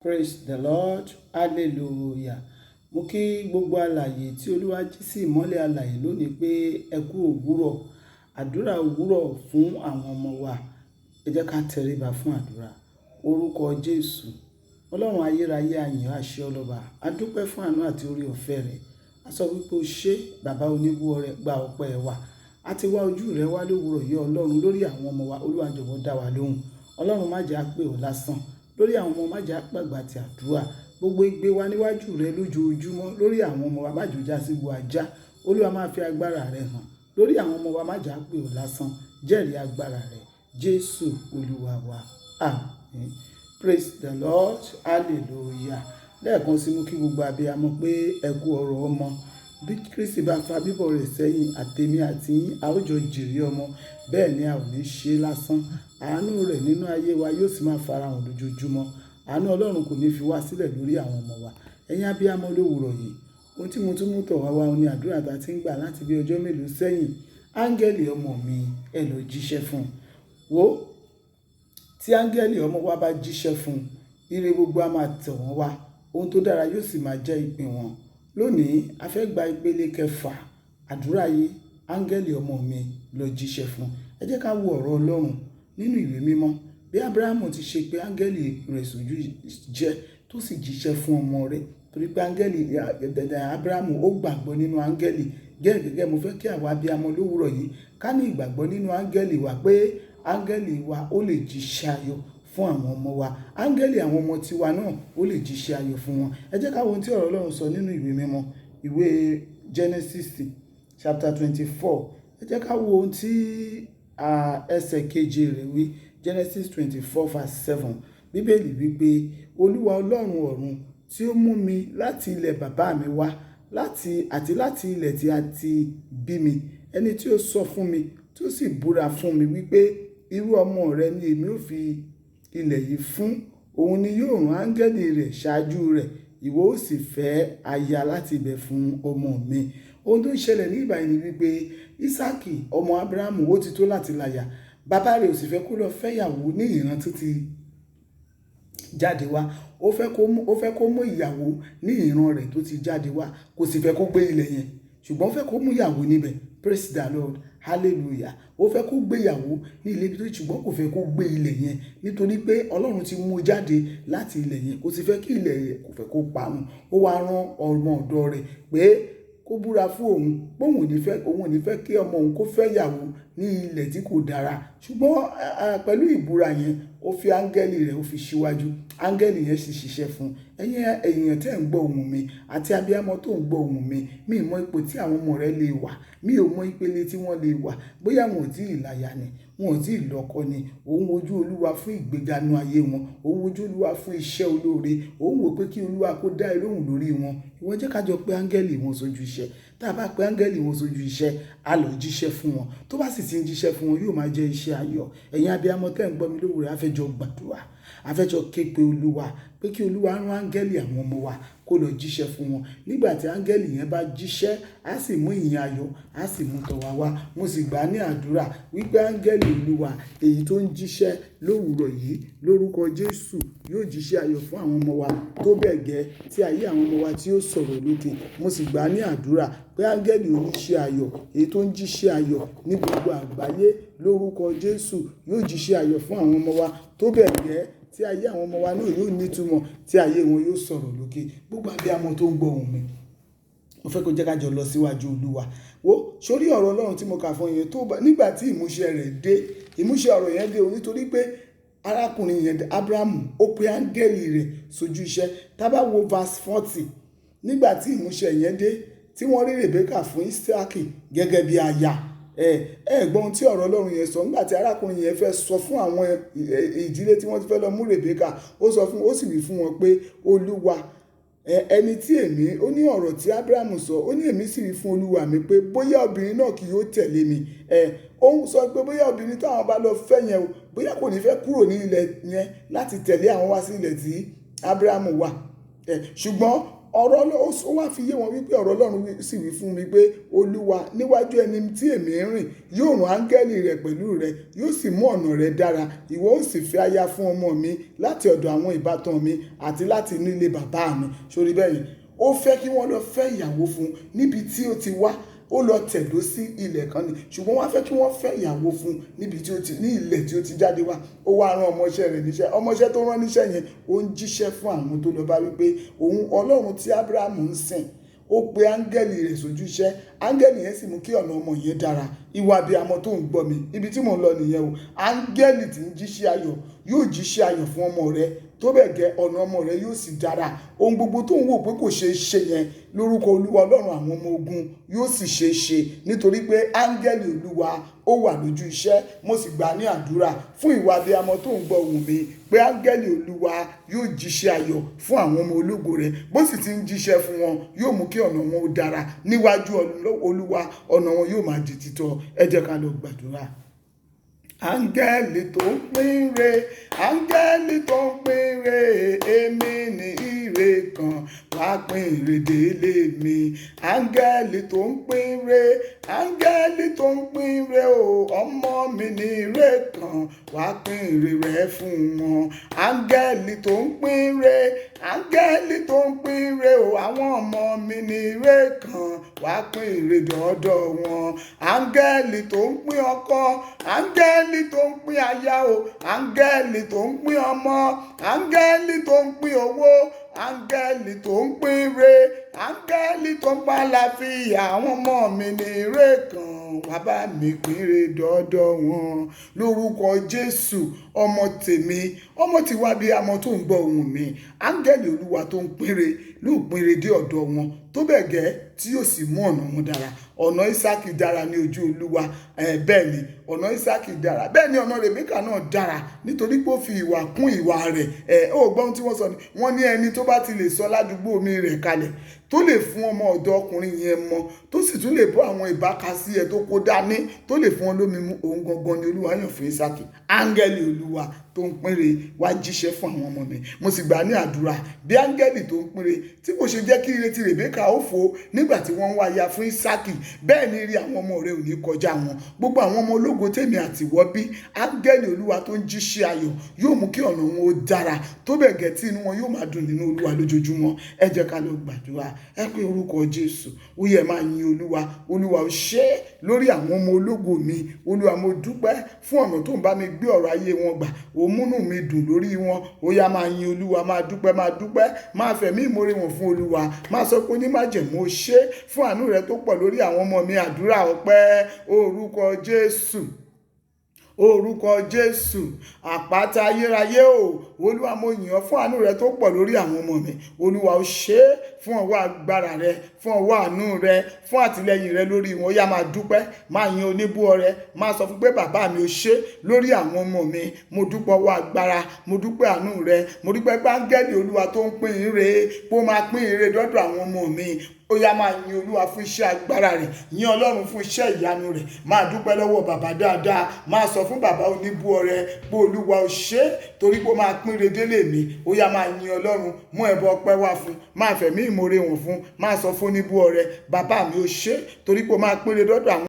Praise the Lord. Hallelujah. Mo kí gbogbo alààyè tí Olúwa jí sí ìmọ́lẹ̀ alààyè lónìí pé ẹ kú òwúrọ̀. Àdúrà òwúrọ̀ fún àwọn ọmọ wa. Ẹ jẹ́ ká tẹríba fún àdúrà. Orúkọ Jésù. Ọlọ́run ayérayé àyìn àṣẹ ọlọ́ba. A dúpẹ́ fún àánú àti orí ọ̀fẹ́ rẹ̀. A sọ wípé o ṣé bàbá oníbú ọrẹ gba ọpẹ́ wa. A ti wá ojú rẹ wá lówùúrọ̀ yìí Ọlọ́run lórí àwọn ọmọ wa. Olúwa jọ̀wọ́ dá wa lóhùn. Ọlọ́run má jẹ́ á pè ọ́ lásán. Lórí àwọn ọmọ má jẹ́ á pàgbà ti àdúrà. Gbogbo igbe wa níwájú rẹ lójoojúmọ́ lórí àwọn ọmọ wa má jò já sí bu ajá. Olúwa máa fi agbára rẹ hàn. Lórí àwọn ọmọ wa má jẹ́ á pè ọ́ lásán. Jẹ́rìí agbára rẹ. Jésù Olúwa wa. Àmín. Praise the Lord. Hallelujah. Lẹ́ẹ̀kan sí mú kí gbogbo abiyamọ pé ẹ kú ọ̀rọ̀ ọmọ. Bí Kristi bá fa bíbọ̀ rẹ̀ sẹ́yìn, àtèmi àti yín a ó jọ jèrè ọmọ. Bẹ́ẹ̀ ni a ò ní ṣe lásán. Àánú rẹ̀ nínú ayé wa yóò sì máa farahàn lójoojúmọ́. Àánú Ọlọ́run kò ní fi wá sílẹ̀ lórí àwọn ọmọ wa. Ẹ̀yin abiyamọ lówùúrọ̀ yìí. Ohun tí mo tún mú tọ̀ wá ni àdúrà tá ti ń gbà láti bí ọjọ́ mélòó sẹ́yìn. Áńgẹ́lì ọmọ mi ẹ lọ jíṣẹ́ fún un. Wò ó, tí áńgẹ́lì ọmọ wa bá jíṣẹ́ fún un, ire gbogbo á máa tẹ̀ wọ́n wá. Ohun tó dára yóò sì máa jẹ́ ìpín wọn. Lónìí, a fẹ́ gba ìpele kẹfà àdúrà yìí. Áńgẹ́lì ọmọ mi lọ jíṣẹ́ fún un. Ẹ jẹ́ ká wo ọ̀rọ̀ Ọlọ́run nínú ìwé mímọ́. Bí Ábúráhámù ti ṣe pé áńgẹ́lì rẹ̀ sójú jẹ́ tó sì jíṣẹ́ fún ọmọ rẹ̀. Torí pé áńgẹ́lì Ábúráhámù ó gbàgbọ́ nínú áńgẹ́lì. Gẹ́gẹ́ mo fẹ́ kí àwa abiyamọ lówùúrọ̀ yìí ká ní ìgbàgbọ́ nínú áńgẹ́lì wa pé áńgẹ́lì wa ó lè jíṣẹ́ ayọ̀ fún àwọn ọmọ wa. Áńgẹ́lì àwọn ọmọ tiwa náà ó lè jíṣẹ́ ayọ̀ fún wọn. Ẹ jẹ́ ká wo ohun tí ọ̀rọ̀ Ọlọ́run sọ nínú ìwé mímọ́. Ìwé Genesis chapter 24. Ẹ jẹ́ ká wo ohun tí ẹsẹ̀ keje rẹ̀ wí. Genesis 24 verse 7. Bíbélì wípé Olúwa Ọlọ́run ọ̀run tí ó mú mi láti ilẹ̀ bàbá mi wá àti láti ilẹ̀ tí a ti bí mi, ẹni tí ó sọ fún mi tí ó sì búra fún mi wípé irú ọmọ rẹ ni èmi ó fi ilẹ̀ yìí fún, òun ni yóò rán áńgẹ́lì rẹ̀ ṣáájú rẹ̀, ìwọ ó sì fẹ́ aya láti ibẹ̀ fún ọmọ mi. Ohun tó ń ṣẹlẹ̀ ní ìbàyìí ni wípé Ísáàkì ọmọ Ábúráhámù ó ti tó láti láya. Bàbá rẹ̀ ò sì fẹ́ kó lọ fẹ́yàwó ní ìran tó ti jáde wá. Ó fẹ́ kó mú ìyàwó ní ìran rẹ̀ tó ti jáde wá. Kò sì fẹ́ kó gbé ilẹ̀ yẹn. Ṣùgbọ́n ó fẹ́ kó mú ìyàwó níbẹ̀. Praise the Lord. Hallelujah. Ó fẹ́ kó gbé ìyàwó ní ilé ibi tó ṣùgbọ́n kò fẹ́ kó gbé ilẹ̀ yẹn nítorí pé Ọlọ́run ti mú jáde láti ilẹ̀ yẹn. Kò sì fẹ́ kí ilẹ̀ yẹn kò fẹ́ kó parun. Ó wá rán ọmọ ọ̀dọ̀ rẹ̀ pé kó búra fún òun pé òun ò ní fẹ́ kí ọmọ òun kó fẹ́ ìyàwó ní ilẹ̀ tí kò dára. Ṣùgbọ́n pẹ̀lú ìbúra yẹn ó fi áńgẹ́lì rẹ̀ ó fi síwájú. Áńgẹ́lì yẹn sì ṣiṣẹ́ fún un. Ẹ̀yin èèyàn tẹ́ ń gbọ́ ohùn mi àti abiyamọ tó ń gbọ́ ohùn mi, mi ò mọ ipò tí àwọn ọmọ rẹ lè wà. Mi ò mọ ìpele tí wọ́n lè wà. Bóyá wọn ò tí ì láya ni, wọn ò tí ì lọ́kọ ni. Òun wojú Olúwa fún ìgbéga nínú ayé wọn. Òun wojú Olúwa fún iṣẹ́ olóore. Òun wò pé kí Olúwa kó dá ìlóhùn lórí wọn. Ìwọ jẹ́ ká jọ pé áńgẹ́lì wọn sójú iṣẹ́. Tá a bá pé áńgẹ́lì wọn sójú iṣẹ́, a lọ jíṣẹ́ fún wọn. Tó bá sì ti ń jíṣẹ́ fún wọn, yóò máa jẹ́ iṣẹ́ ayọ̀. Ẹ̀yin abiyamọ tẹ́ ń gbọ́ mi lówùúrọ̀, a fẹ́ jọ gbàdúrà. A fẹ́ jọ ké pe Olúwa pé kí Olúwa rán áńgẹ́lì àwọn ọmọ wa kó lọ jíṣẹ́ fún wọn. Nígbà tí áńgẹ́lì yẹn bá jíṣẹ́, á sì mú ìyìn ayọ̀, á sì mú tọ̀ wá wá. Mo sì gbà ní àdúrà wípé áńgẹ́lì Olúwa èyí tó ń jíṣẹ́ lówùúrọ̀ yìí lórúkọ Jésù yóò jíṣẹ́ ayọ̀ fún àwọn ọmọ wa tó bẹ́ẹ̀ gẹ́ tí ayé àwọn ọmọ wa tí ó sọ̀rọ̀ lókè. Mo sì gbà ní àdúrà pé áńgẹ́lì oníṣẹ́ ayọ̀ èyí tó ń jíṣẹ́ ayọ̀ ní gbogbo àgbáyé lórúkọ Jésù yóò jíṣẹ́ ayọ̀ fún àwọn ọmọ wa tó bẹ́ẹ̀ gẹ́ tí ayé àwọn ọmọ wa náà yóò nítumọ̀ tí ayé wọn yóò sọ̀rọ̀ lókè. Gbogbo abiyamọ tó ń gbọ́ ohùn mi, mo fẹ́ kó jẹ́ ká jọ lọ síwájú Olúwa. Wo sórí ọ̀rọ̀ Ọlọ́run tí mo kà fún yẹn nígbà tí ìmúṣẹ rẹ̀ dé, ìmúṣẹ ọ̀rọ̀ yẹn dé nítorí pé arákùnrin yẹn Ábúráhámù ó pe áńgẹ́lì rẹ̀ sójú iṣẹ́. Tá bá wo verse 40, nígbà tí ìmúṣẹ yẹn dé tí wọ́n rí Rèbékà fún Ísáàkì gẹ́gẹ́ bí aya. Gbọ́n tí ọ̀rọ̀ Ọlọ́run yẹn sọ nígbà tí arákùnrin yẹn fẹ́ sọ fún àwọn ìdílé tí wọ́n ti fẹ́ lọ mú Rèbékà, ó sì wí fún wọn pé Olúwa ẹni tí ó ní ọ̀rọ̀ tí Ábúráhámù sọ, ó ní èmi sì wí fún Olúwa mi pé bóyá obìnrin náà kì yóò tẹ̀lé mi. Ó sọ pé bóyá obìnrin táwọn bá lọ fẹ́ yẹn o, bóyá kò ní fẹ́ kúrò ní ilẹ̀ yẹn láti tẹ̀lé àwọn wá sí ilẹ̀ tí Ábúráhámù wà. Ṣùgbọ́n ọ̀rọ̀ Ọlọ́run ó wá fi yé wọn wípé ọ̀rọ̀ Ọlọ́run sì wí fún mi pé Olúwa níwájú ẹni tí èmi ń rìn yóò rán áńgẹ́lì rẹ̀ pẹ̀lú rẹ̀ yóò sì mú ọ̀nà rẹ̀ dára ìwọ ó sì fẹ́ aya fún ọmọ mi láti ọ̀dọ̀ àwọn ìbátan mi àti láti inú ilé bàbá mi. Sórí bẹ́ẹ̀ yẹn ó fẹ́ kí wọ́n lọ fẹ́ ìyàwó fún níbi tí ó ti wá, ó lọ tẹ̀dó sí ilẹ̀ kan ni, ṣùgbọ́n wọ́n á fẹ́ kí wọ́n fẹ́ ìyàwó fún níbi tí ó ti ní ilẹ̀ tí ó ti jáde wá. Ó wá rán ọmọọṣẹ́ rẹ̀ níṣẹ́, ọmọọṣẹ́ tó rán níṣẹ́ yẹn ó ń jíṣẹ́ fún àwọn tó lọ bá wípé òun Ọlọ́run tí Ábúráhámù ń sìn ó pe áńgẹ́lì rẹ̀ sójú iṣẹ́, áńgẹ́lì yẹn sì mú kí ọ̀nà ọmọ yẹn dára. Ìwọ abiyamọ tó ń gbọ́ mi, ibi tí mò ń lọ nìyẹn o. Áńgẹ́lì tí ń jíṣẹ́ ayọ̀ yóò jíṣẹ́ ayọ̀ fún ọmọ rẹ, tó bẹ́ẹ̀ gẹ́ ọ̀nà ọmọ rẹ yóò sì dára. Ohun gbogbo tó ń wò pé kò ṣeé ṣe yẹn lórúkọ Olúwa Ọlọ́run àwọn ọmọ ogun yóò sì ṣeé ṣe, nítorí pé áńgẹ́lì Olúwa ó wà lójú iṣẹ́. Mo sì gbà ní àdúrà fún ìwà abiyamọ tó ń gbọ́ ohùn mi pé áńgẹ́lì Olúwa yóò jíṣẹ́ ayọ̀ fún àwọn ọmọ ológo rẹ̀. Bó sì ti ń jíṣẹ́ fún wọn yóò mú kí ọ̀nà wọn ó dára níwájú Olúwa, ọ̀nà wọn yóò máa di títọ́. Ẹ jẹ́ ká lọ gbàdúrà. Áńgẹ́lì tó ń pín re, áńgẹ́lì tó ń pín re, èmi ní ire kan wá pín ire délé mi. Áńgẹ́lì tó ń pín re, áńgẹ́lì tó ń pín re o, ọmọ mi ní ire kan wá pín ire rẹ fún wọn. Áńgẹ́lì tó ń pín re, áńgẹ́lì tó ń pín re o, àwọn ọmọ mi ní ire kan wá pín ire dọ́dọ̀ wọn. Áńgẹ́lì tó ń pín ọkọ, áńgẹ́lì tó ń pín aya o, áńgẹ́lì tó ń pín ọmọ, áńgẹ́lì tó ń pín owó, áńgẹ́lì tó ń pín re, áńgẹ́lì tó ń pa àlàáfíà, àwọn ọmọ mi ní ire kan wá bá mi pín re dọ́dọ̀ wọn. Lórúkọ Jésù, ọmọ tèmi, ọmọ tí wá bí amọ tó ń gbọ́ ohùn mi, áńgẹ́lì Olúwa tó ń pín re ló pín re dé ọ̀dọ̀ wọn, tó bẹ́ẹ̀ gẹ́ tí yóò sì mú ọ̀nà wọn dára. Ọ̀nà Ísákì dára ní ojú Olúwa, bẹ́ẹ̀ ni ọ̀nà Ísákì dára, bẹ́ẹ̀ ni ọ̀nà Rèbékà náà dára, nítorí pé ó fi ìwà kún ìwà rẹ̀. Ó gbọ́ ohun tí wọ́n sọ ni, wọ́n ní ẹni tó bá ti lè sọ ládùúgbò omi rẹ̀ kalẹ̀, tó lè fún ọmọ ọ̀dọ́ ọkùnrin yẹn mọ, tó sì tún lè bọ́ àwọn ìbákasí ẹ̀ tó kó dání, tó lè fún wọn lómi mu, òun gangan ni Olúwa yàn fún Ísákì. Áńgẹ́lì Olúwa tó ń pín re wá jíṣẹ́ fún àwọn ọmọ mi. Mo sì gbà ní àdúrà bí áńgẹ́lì tó ń pín re tí kò ṣe jẹ́ kí ire ti Rèbékà ó fò nígbà tí wọ́n ń wá aya fún Ísákì, bẹ́ẹ̀ ni ire àwọn ọmọ rẹ ò ní kọjá wọn. Gbogbo àwọn ọmọ ológo tèmi àti ìwọ bí, áńgẹ́lì Olúwa tó ń jíṣẹ́ ayọ̀ yóò mú kí ọ̀nà wọn ó dára, tó bẹ́ẹ̀ gẹ́ tí inú wọn yóò máa dùn nínú Olúwa lójoojúmọ́. Ẹ jẹ́ ká lọ gbàdúrà. Ẹ pé orúkọ Jésù, ó yẹ máa yin Olúwa. Olúwa ó ṣe lórí àwọn ọmọ ológo mi. Olúwa mo dúpẹ́ fún ọ̀nà tó ń bá mi gbé ọ̀rọ̀ ayé wọn gbà, ó múnú mi dùn lórí wọn. Ó yá máa yin Olúwa, máa dúpẹ́, máa fẹ̀mí ìmoore wọn fún Olúwa. Máa sọ pé onímájẹ̀mú ó ṣe fún àánú rẹ tó pọ̀ lórí àwọn ọmọ mi. Àdúrà ọpẹ́ orúkọ Jésù. Orúkọ Jésù, àpáta ayérayé o, Olúwa mo yìn ọ́ fún àánú rẹ tó pọ̀ lórí àwọn ọmọ mi. Olúwa ó ṣe fún ọwọ́ agbára rẹ, fún ọwọ́ àánú rẹ, fún àtìlẹ́yìn rẹ lórí wọn. Ó yá máa dúpẹ́, máa yin oníbú ọrẹ, máa sọ fún pé bàbá mi ó ṣe lórí àwọn ọmọ mi. Mo dúpẹ́ ọwọ́ agbára, mo dúpẹ́ àánú rẹ, mo dúpẹ́ pé áńgẹ́lì Olúwa tó ń pín ire, pé ó máa pín ire dọ́dọ̀ àwọn ọmọ mi. Ó yá máa yin Olúwa fún iṣẹ́ agbára rẹ̀, yin Ọlọ́run fún iṣẹ́ ìyanu rẹ̀. Máa dúpẹ́ lọ́wọ́ bàbá dáadáa, máa sọ fún bàbá oníbú ọrẹ pé Olúwa ó ṣe torí pé ó máa pín ire délé mi. Ó yá máa yin Ọlọ́run, mú ẹbọ ọpẹ́ wá fún, máa fẹ̀mí ìmoore wọn fún, máa sọ fún oníbú ọrẹ, bàbá mi ó ṣe torí pé ó máa pín ire dọ́dọ̀ àwọn